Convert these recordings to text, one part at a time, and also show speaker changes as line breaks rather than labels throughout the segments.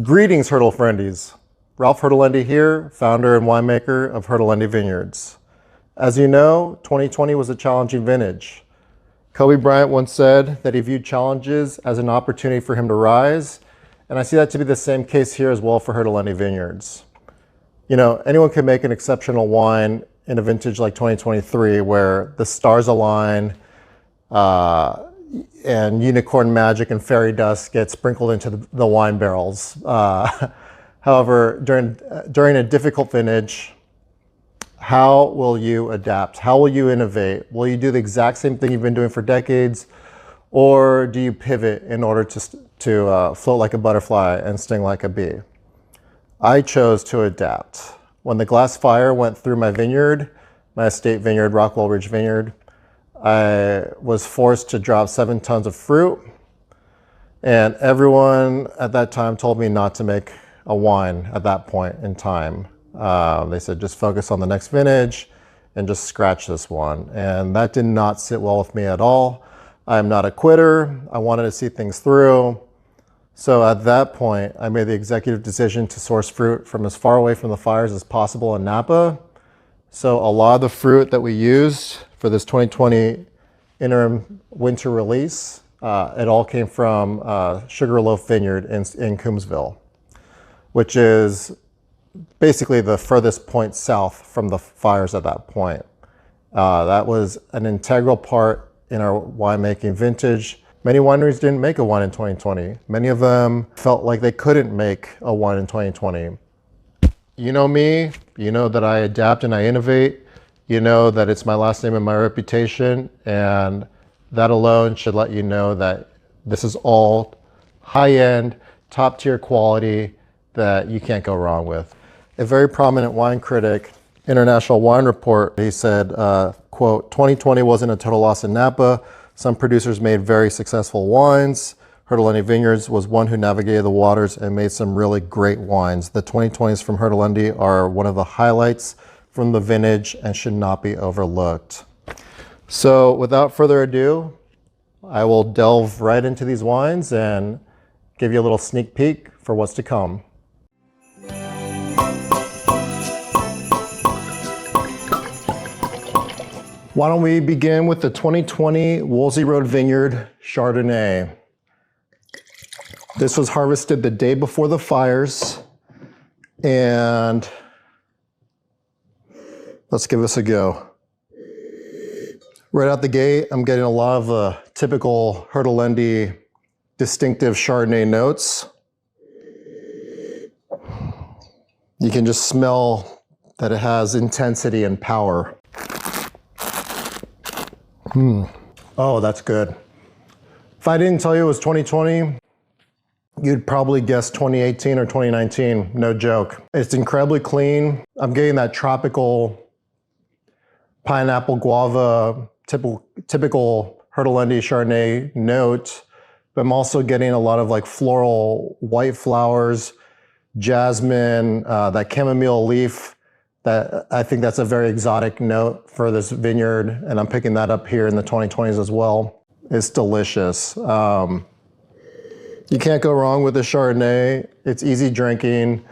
Greetings, Hertel Friendies. Ralph Hertelendy here, founder and winemaker of Hertelendy Vineyards. As you know, 2020 was a challenging vintage. Kobe Bryant once said that he viewed challenges as an opportunity for him to rise, and I see that to be the same case here as well for Hertelendy Vineyards. You know, anyone can make an exceptional wine in a vintage like 2023 where the stars align, and unicorn magic and fairy dust get sprinkled into the wine barrels. However, during a difficult vintage, how will you adapt? How will you innovate? Will you do the exact same thing you've been doing for decades? Or do you pivot in order to float like a butterfly and sting like a bee? I chose to adapt. When the glass fire went through my vineyard, my estate vineyard, Rockwell Ridge Vineyard, I was forced to drop 7 tons of fruit, and everyone at that time told me not to make a wine at that point in time. They said, just focus on the next vintage and just scratch this one. And that did not sit well with me at all. I'm not a quitter. I wanted to see things through. So at that point, I made the executive decision to source fruit from as far away from the fires as possible in Napa. So a lot of the fruit that we used for this 2020 interim winter release, it all came from Sugarloaf Vineyard in Coombsville, which is basically the furthest point south from the fires at that point. That was an integral part in our winemaking vintage. Many wineries didn't make a wine in 2020. Many of them felt like they couldn't make a wine in 2020. You know me, you know that I adapt and I innovate. You know that it's my last name and my reputation, and that alone should let you know that this is all high-end, top-tier quality that you can't go wrong with. A very prominent wine critic, International Wine Report, he said, quote, 2020 wasn't a total loss in Napa. Some producers made very successful wines. Hertelendy Vineyards was one who navigated the waters and made some really great wines. The 2020s from Hertelendy are one of the highlights from the vintage and should not be overlooked. So without further ado, I will delve right into these wines and give you a little sneak peek for what's to come. Why don't we begin with the 2020 Woolsey Road Vineyard Chardonnay. This was harvested the day before the fires, and let's give this a go. Right out the gate, I'm getting a lot of typical Hertelendy distinctive Chardonnay notes. You can just smell that it has intensity and power. Oh, that's good. If I didn't tell you it was 2020, you'd probably guess 2018 or 2019, no joke. It's incredibly clean. I'm getting that tropical pineapple guava, typical Hertelendy Chardonnay note, but I'm also getting a lot of like floral white flowers, jasmine, that chamomile leaf. That I think that's a very exotic note for this vineyard, and I'm picking that up here in the 2020s as well. It's delicious. You can't go wrong with the Chardonnay. It's easy drinking.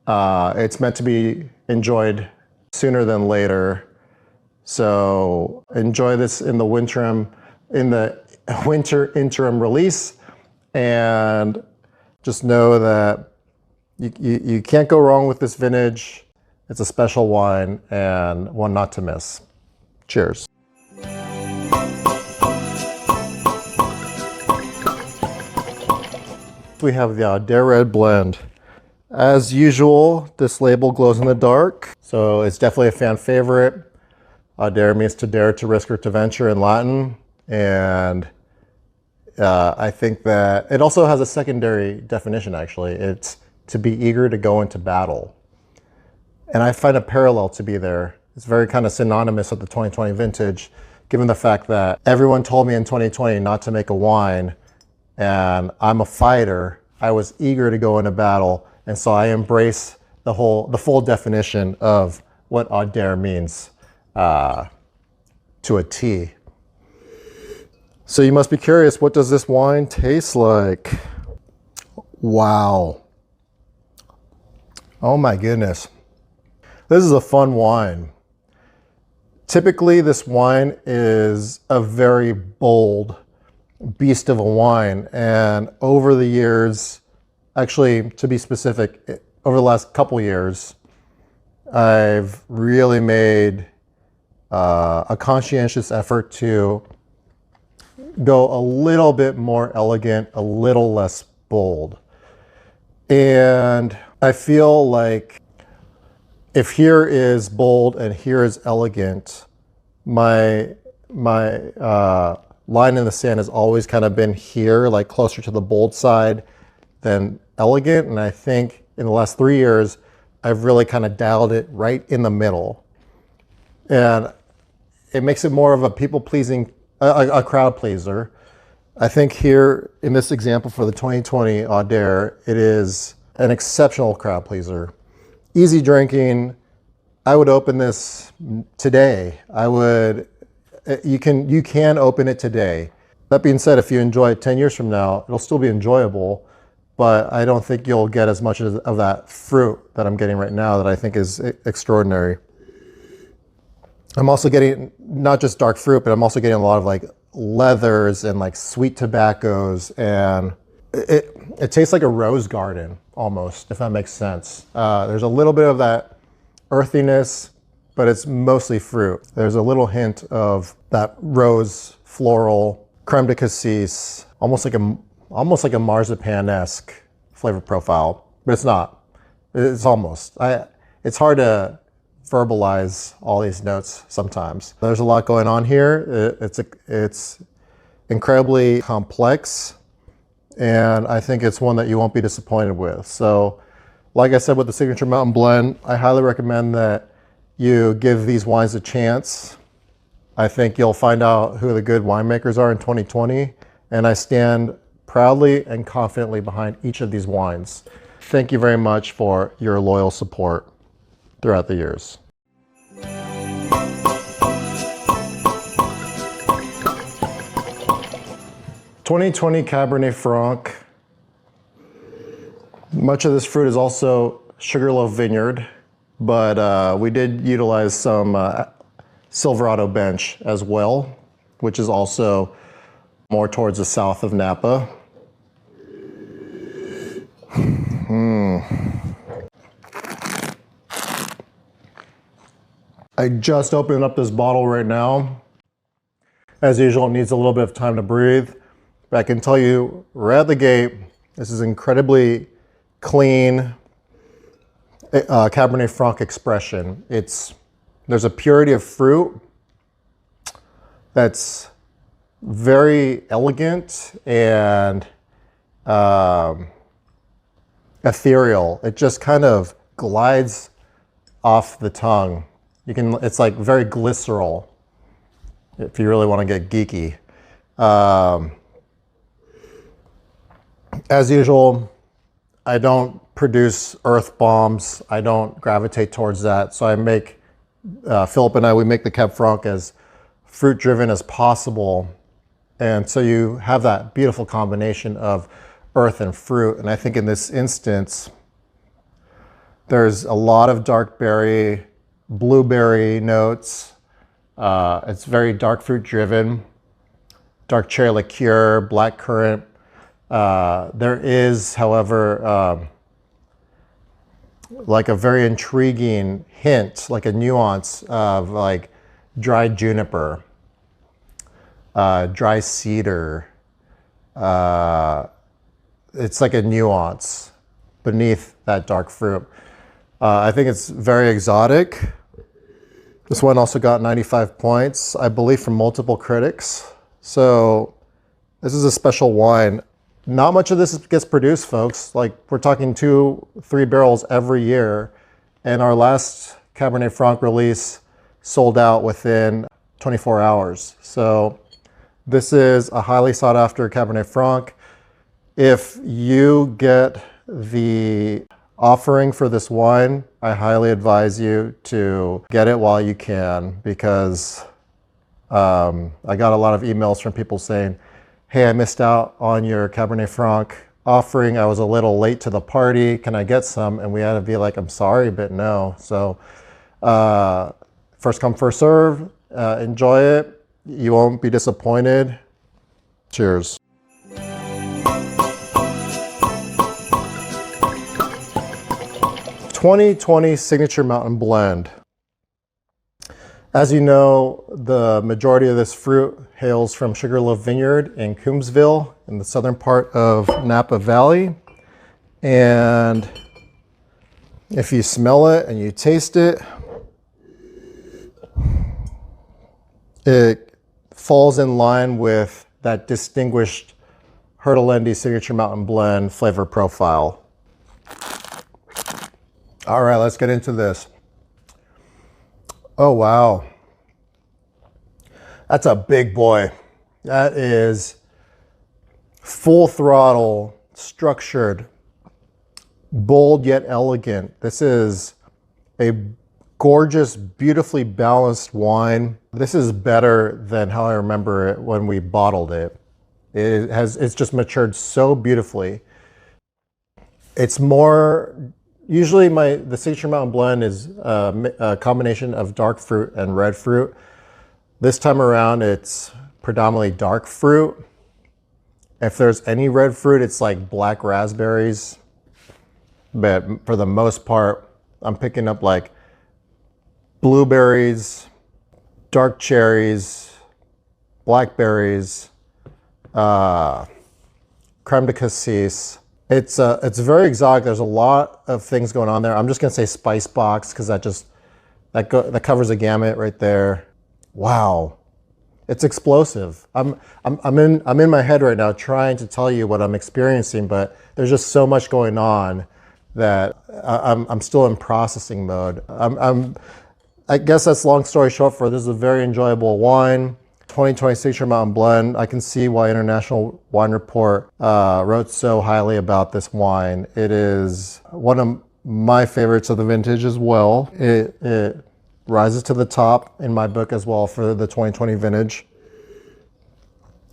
It's meant to be enjoyed sooner than later. So enjoy this in the winter interim release, and just know that you can't go wrong with this vintage. It's a special wine and one not to miss. Cheers. We have the Audēre Red Blend. As usual, this label glows in the dark, so it's definitely a fan favorite. Audēre means to dare, to risk, or to venture in Latin, and I think that it also has a secondary definition, actually. It's to be eager to go into battle. And I find a parallel to be there. It's very kind of synonymous with the 2020 vintage, given the fact that everyone told me in 2020 not to make a wine, and I'm a fighter. I was eager to go into battle, and so I embrace the full definition of what Audēre means to a T. So you must be curious, what does this wine taste like? Wow. Oh my goodness. This is a fun wine. Typically, this wine is a very bold beast of a wine. And over the years, actually, to be specific, over the last couple years, I've really made a conscientious effort to go a little bit more elegant, a little less bold. And I feel like if here is bold and here is elegant, my line in the sand has always kind of been here, like closer to the bold side than elegant. And I think in the last 3 years, I've really kind of dialed it right in the middle. And it makes it more of a people-pleasing, a crowd pleaser. I think here in this example for the 2020 Audēre, it is an exceptional crowd pleaser. Easy drinking. I would open this today. You can open it today. That being said, if you enjoy it 10 years from now, it'll still be enjoyable, but I don't think you'll get as much of that fruit that I'm getting right now that I think is extraordinary. I'm also getting not just dark fruit, but I'm also getting a lot of like leathers and like sweet tobaccos, and it tastes like a rose garden almost, if that makes sense. There's a little bit of that earthiness, but it's mostly fruit. There's a little hint of that rose floral creme de cassis, almost like a marzipan-esque flavor profile, but it's not. It's almost. It's hard to verbalize all these notes sometimes. There's a lot going on here. It's incredibly complex, and I think it's one that you won't be disappointed with. So, like I said with the Signature Mountain Blend, I highly recommend that you give these wines a chance. I think you'll find out who the good winemakers are in 2020, and I stand proudly and confidently behind each of these wines. Thank you very much for your loyal support throughout the years. '20 Cabernet Franc. Much of this fruit is also Sugarloaf Vineyard, but we did utilize some Silverado Bench as well, which is also more towards the south of Napa. I just opened up this bottle right now. As usual, it needs a little bit of time to breathe, but I can tell you right at the gate, this is incredibly clean Cabernet Franc expression. There's a purity of fruit that's very elegant and ethereal. It just kind of glides off the tongue. It's like very glycerol, if you really want to get geeky. As usual, I don't produce earth bombs. I don't gravitate towards that. So Philip and I, we make the Cab Franc as fruit driven as possible. And so you have that beautiful combination of earth and fruit. And I think in this instance, there's a lot of dark berry, blueberry notes. It's very dark fruit driven, dark cherry liqueur, black currant. There is, however, like a very intriguing hint, like a nuance of like dried juniper, dry cedar. It's like a nuance beneath that dark fruit. I think it's very exotic. This one also got 95 points, I believe, from multiple critics. So this is a special wine. Not much of this gets produced, folks. Like, we're talking 2-3 barrels every year. And our last Cabernet Franc release sold out within 24 hours. So this is a highly sought after Cabernet Franc. If you get the offering for this wine, I highly advise you to get it while you can, because I got a lot of emails from people saying, hey, I missed out on your Cabernet Franc offering, I was a little late to the party. Can I get some? And we had to be like, I'm sorry, but no. So first come, first serve. Enjoy it. You won't be disappointed. Cheers. 2020 Signature Mountain Blend. As you know, the majority of this fruit hails from Sugarloaf Vineyard in Coombsville in the southern part of Napa Valley. And if you smell it and you taste it, it falls in line with that distinguished Hertelendy Signature Mountain Blend flavor profile. All right, let's get into this. Oh, wow. That's a big boy. That is full throttle, structured, bold yet elegant. This is a gorgeous, beautifully balanced wine. This is better than how I remember it when we bottled it. It's just matured so beautifully. It's more, usually the Signature Mountain Blend is a combination of dark fruit and red fruit. This time around, it's predominantly dark fruit. If there's any red fruit, it's like black raspberries. But for the most part, I'm picking up like blueberries, dark cherries, blackberries, creme de cassis. It's very exotic. There's a lot of things going on there. I'm just gonna say spice box because that covers a gamut right there. Wow, it's explosive. I'm in my head right now trying to tell you what I'm experiencing, but there's just so much going on that I'm still in processing mode. I guess that's long story short for this is a very enjoyable wine. 2020 Signature Mountain Blend. I can see why International Wine Report wrote so highly about this wine. It is one of my favorites of the vintage as well. It rises to the top in my book as well for the 2020 vintage.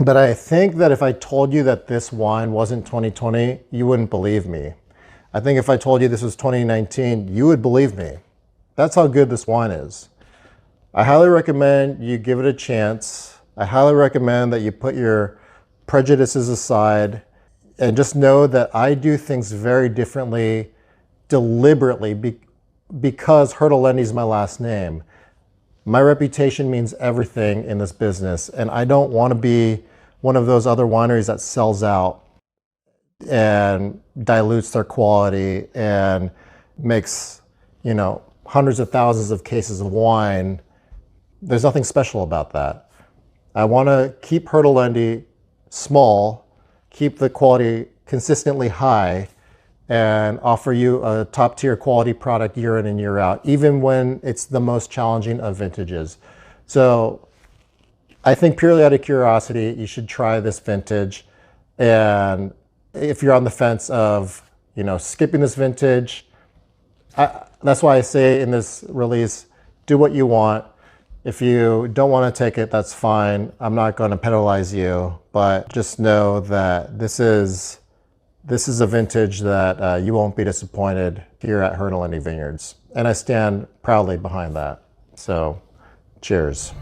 But I think that if I told you that this wine wasn't 2020, you wouldn't believe me. I think if I told you this was 2019, you would believe me. That's how good this wine is. I highly recommend you give it a chance. I highly recommend that you put your prejudices aside and just know that I do things very differently, deliberately, because Hertelendy is my last name. My reputation means everything in this business, and I don't want to be one of those other wineries that sells out and dilutes their quality and makes, hundreds of thousands of cases of wine. There's nothing special about that. I want to keep Hertelendy small, keep the quality consistently high, and offer you a top-tier quality product year in and year out, even when it's the most challenging of vintages. So I think purely out of curiosity, you should try this vintage. And if you're on the fence of, skipping this vintage, that's why I say in this release, do what you want. If you don't want to take it, that's fine. I'm not going to penalize you, but just know that this is a vintage that you won't be disappointed here at Hertelendy Vineyards. And I stand proudly behind that. So cheers.